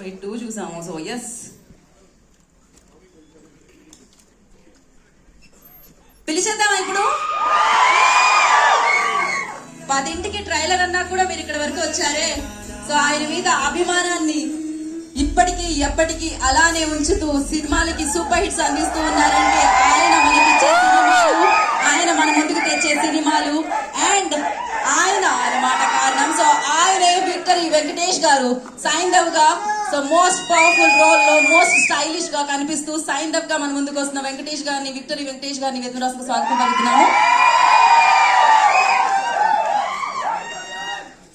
Hit 2 చూసాము. So yes, పిలిచేద్దామా ఇప్పుడు? 10ంటికి trailer అన్నా కూడా మీరు ఇక్కడ వరకు వచ్చారే. సో ఆయన మీద అభిమానాన్ని ఇప్పటికీ ఎప్పటికీ అలానే ఉంచుతూ సినిమాలకి సూపర్ హిట్స్ అందిస్తూ ఉన్నారంటే ఆయన మనకిచ్చే సినిమాలు, ఆయన మన ముందుకు తెచ్చే సినిమాలు అండ్ ఆయన అన్నమాట కారణం. సో ఆయనే విక్టరీ వెంకటేష్ గారు సైంధవ్ గా, సో మోస్ట్ పవర్ఫుల్ రోల్ లో మోస్ట్ స్టైలిష్ గా కనిపిస్తూ సైంధవ్ గా మన ముందుకు వస్తున్న వెంకటేష్ గారిని, విక్టరీ వెంకటేష్ గారిని వేదికకు స్వాగతం పలుకుతున్నాము.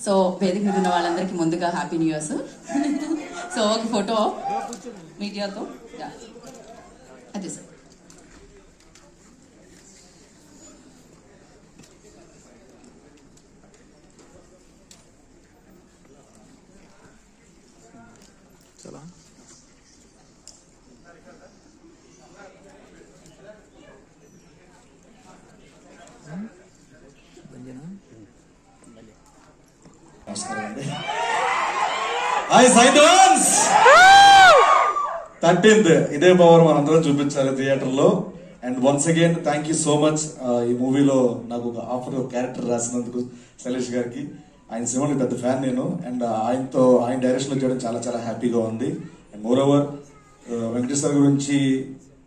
సో వేదిక మీద ఉన్న వాళ్ళందరికీ ముందుగా happy new year sir. So ఒక ఫోటో మీడియాతో అదే సార్. హాయ్ సైంధవన్స్, 13th ఇదే పవర్ మనందరం చూపించాలి థియేటర్ లో. And once again thank you so much. ఈ మూవీలో నాకు ఒక ఆఫర్ క్యారెక్టర్ రాసినందుకు శైలేష్ గారికి, ఆయన సినిమాకి పెద్ద ఫ్యాన్ నేను. అండ్ ఆయన డైరెక్షన్ లో చేయడం చాలా చాలా హ్యాపీగా ఉంది. And more over Venkatesh sir గురించి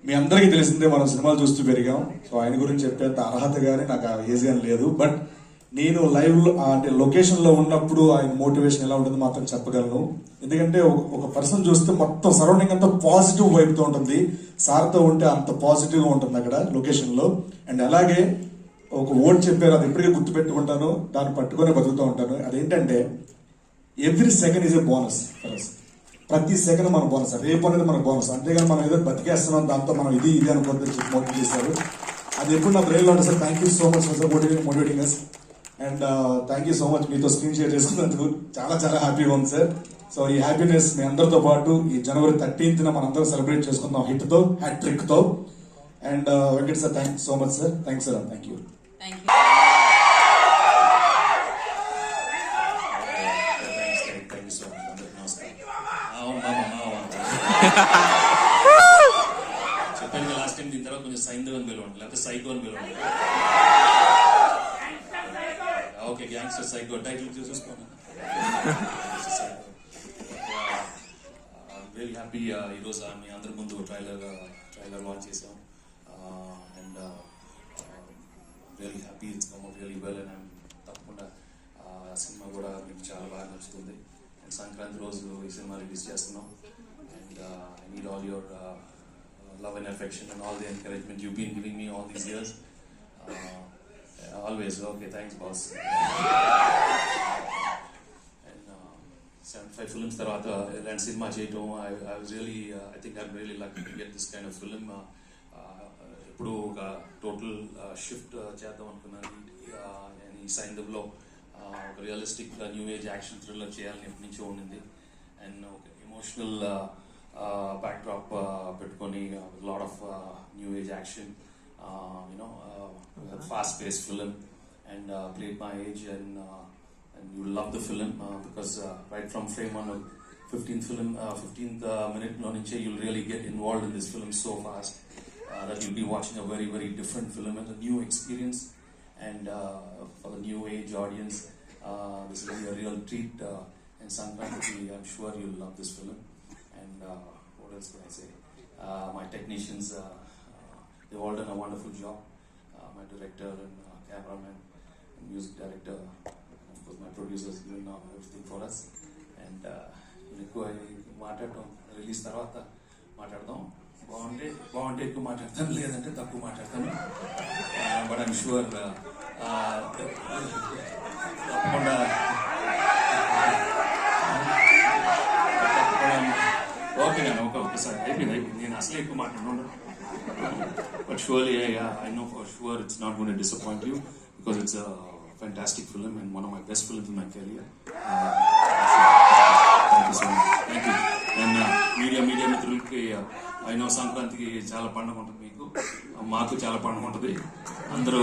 మీ అందరికీ తెలిసిందే, మనం సినిమాలు చూస్తూ పెరిగాం. సో ఆయన గురించి చెప్పేంత అర్హత కానీ నాకు ఆ ఏజ్ కానీ లేదు. బట్ నేను లైవ్ లో అంటే లొకేషన్ లో ఉన్నప్పుడు ఆయన మోటివేషన్ ఎలా ఉంటుంది మాత్రం చెప్పగలను. ఎందుకంటే ఒక పర్సన్ చూస్తే మొత్తం సరౌండింగ్ అంతా పాజిటివ్ వైబ్ తో ఉంటుంది. సార్తో ఉంటే అంత పాజిటివ్ గా ఉంటుంది అక్కడ లొకేషన్ లో. అండ్ అలాగే ఒక వర్డ్ చెప్పారు, అది ఎప్పటికీ గుర్తు పెట్టుకుంటాను, దాన్ని పట్టుకొని బతుకుతూ ఉంటాను. అదేంటంటే every second is a bonus for us. ప్రతి సెకండ్ మన బోనస్, రేపు అనేది మన బోనస్. అంతేగాని మనం ఏదో బతికేస్తున్నాం దాంతో మనం ఇది అనుకుంటే మోటివేట్ చేశారు. అది ఎప్పుడు నా బ్రెయిన్ లో ఉంటుంది sir. Thank you so much for motivating us. And thank you so much, మీతో స్క్రీన్ షేర్ చేసుకున్నందుకు చాలా చాలా హ్యాపీగా ఉంది సార్. సో ఈ హ్యాపీనెస్ మీ అందరితో పాటు ఈ జనవరి 13th మనందరం సెలబ్రేట్ చేసుకుందాం హిట్ తో, హ్యాట్రిక్ తో. And Venkat sir thank you so much sir. Thanks sir. Thank you. చెప్పాను లాస్ట్ టైం, దీని తర్వాత కొంచెం సైంధవ్ అని పిలవండి, లేకపోతే సైకో అని పిలవండి. ఓకే, గ్యాంగ్స్టర్ సైకో టైటిల్ చూసుకోండి. వెరీ హ్యాపీ ఈరోజు మీ అందరి ముందు ట్రైలర్ లాంచ్ చేసాం. And very happy, it's come out really well. And తప్పకుండా సినిమా కూడా మీకు చాలా బాగా నచ్చుతుంది. అండ్ సంక్రాంతి రోజు ఈ సినిమా రిలీజ్ చేస్తున్నాం. And I need all your love and affection and all the encouragement you've been giving me all these years. Always. Okay, thanks boss. And 75 films tarvata ilanti cinema cheyadam, I was really I think I'm really lucky to get this kind of film. Ippudu oka total shift cheddam anukunnanu. And ee Saindhav lo oka realistic new age action thriller cheyalani eppununcho unnindi. And okay, emotional backdrop పెట్టుకొని lot of new age action, fast-paced film, and played my age, and you love the film because right from frame on 15th minute lo nunche you'll really get involved in this film so fast that you'll be watching a very very different film and a new experience. And for the new age audience, this will be a real treat. And Sankranti, I'm sure you'll love this film. And what else can I say? My technicians, they've all done a wonderful job. My director and cameraman and music director, and of course my producers doing everything for us. And ఎక్కువ మాట్లాడటం release తర్వాత మాట్లాడదాం. బాగుంటే ఎక్కువ మాట్లాడతాను, లేదంటే తక్కువ మాట్లాడతాను. బట్ ఐమ్ షూర్ తప్పకుండా ఓకే నేను ఒకసారి అయిపోయింది. నేను అసలు ఎక్కువ మాట్లాడను. But surely, I know for sure it's not going to disappoint you because it's a fantastic film and one of my best films in my career. Thank you so much. Thank you. And media మిత్రులకి I know సంక్రాంతికి చాలా పండుగ ఉంటుంది, మీకు మాకు చాలా పండుగ ఉంటుంది. అందరూ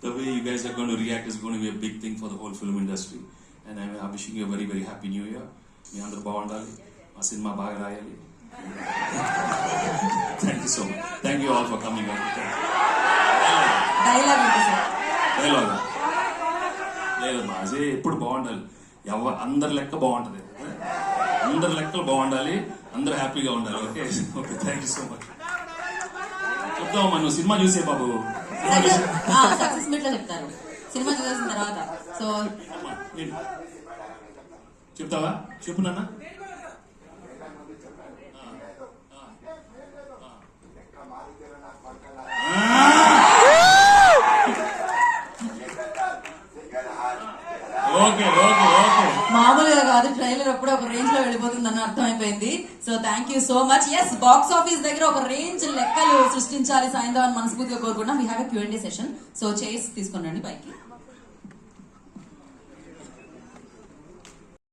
the way you guys are going to react is going to be a big thing for the whole film industry. And I'm wishing you a very very happy new year. మీ అందరూ బాగుండాలి, మా సినిమా బాగా రాయాలి. Thank you so much. Thank you all for coming. Dialogue ఏంటి sir? Dialogue లేదు మా అజయ్ ఎప్పుడు బాగుండాలి, అందరి లెక్క బాగుంటది, అందరి లెక్కలు బాగుండాలి, అందరూ హ్యాపీగా ఉండాలి. Okay okay, thank you so much. చెప్తావమ్మా, నువ్వు సినిమా చూసే బాబు. సక్సెస్ మీట్ లో చెప్తారు సినిమా చూసిన తర్వాత. సో చెప్తావా? చెప్పు నాన్న. ఓకే ఓకే ఓకే, మామూలుగా కాదు, ట్రైలర్ అప్పుడు ఒక రేంజ్ లో వెళ్ళిపోతుందని అర్థమైపోయింది. So thank you so much. Yes, box office దగ్గర ఒక రేంజ్ లెక్కలు సృష్టించాలి సాయంత్రం మనస్ఫూర్తిగా కోరుకుంటున్నాం. We have a Q&A session. So chairs తీసుకుని రండి పైకి.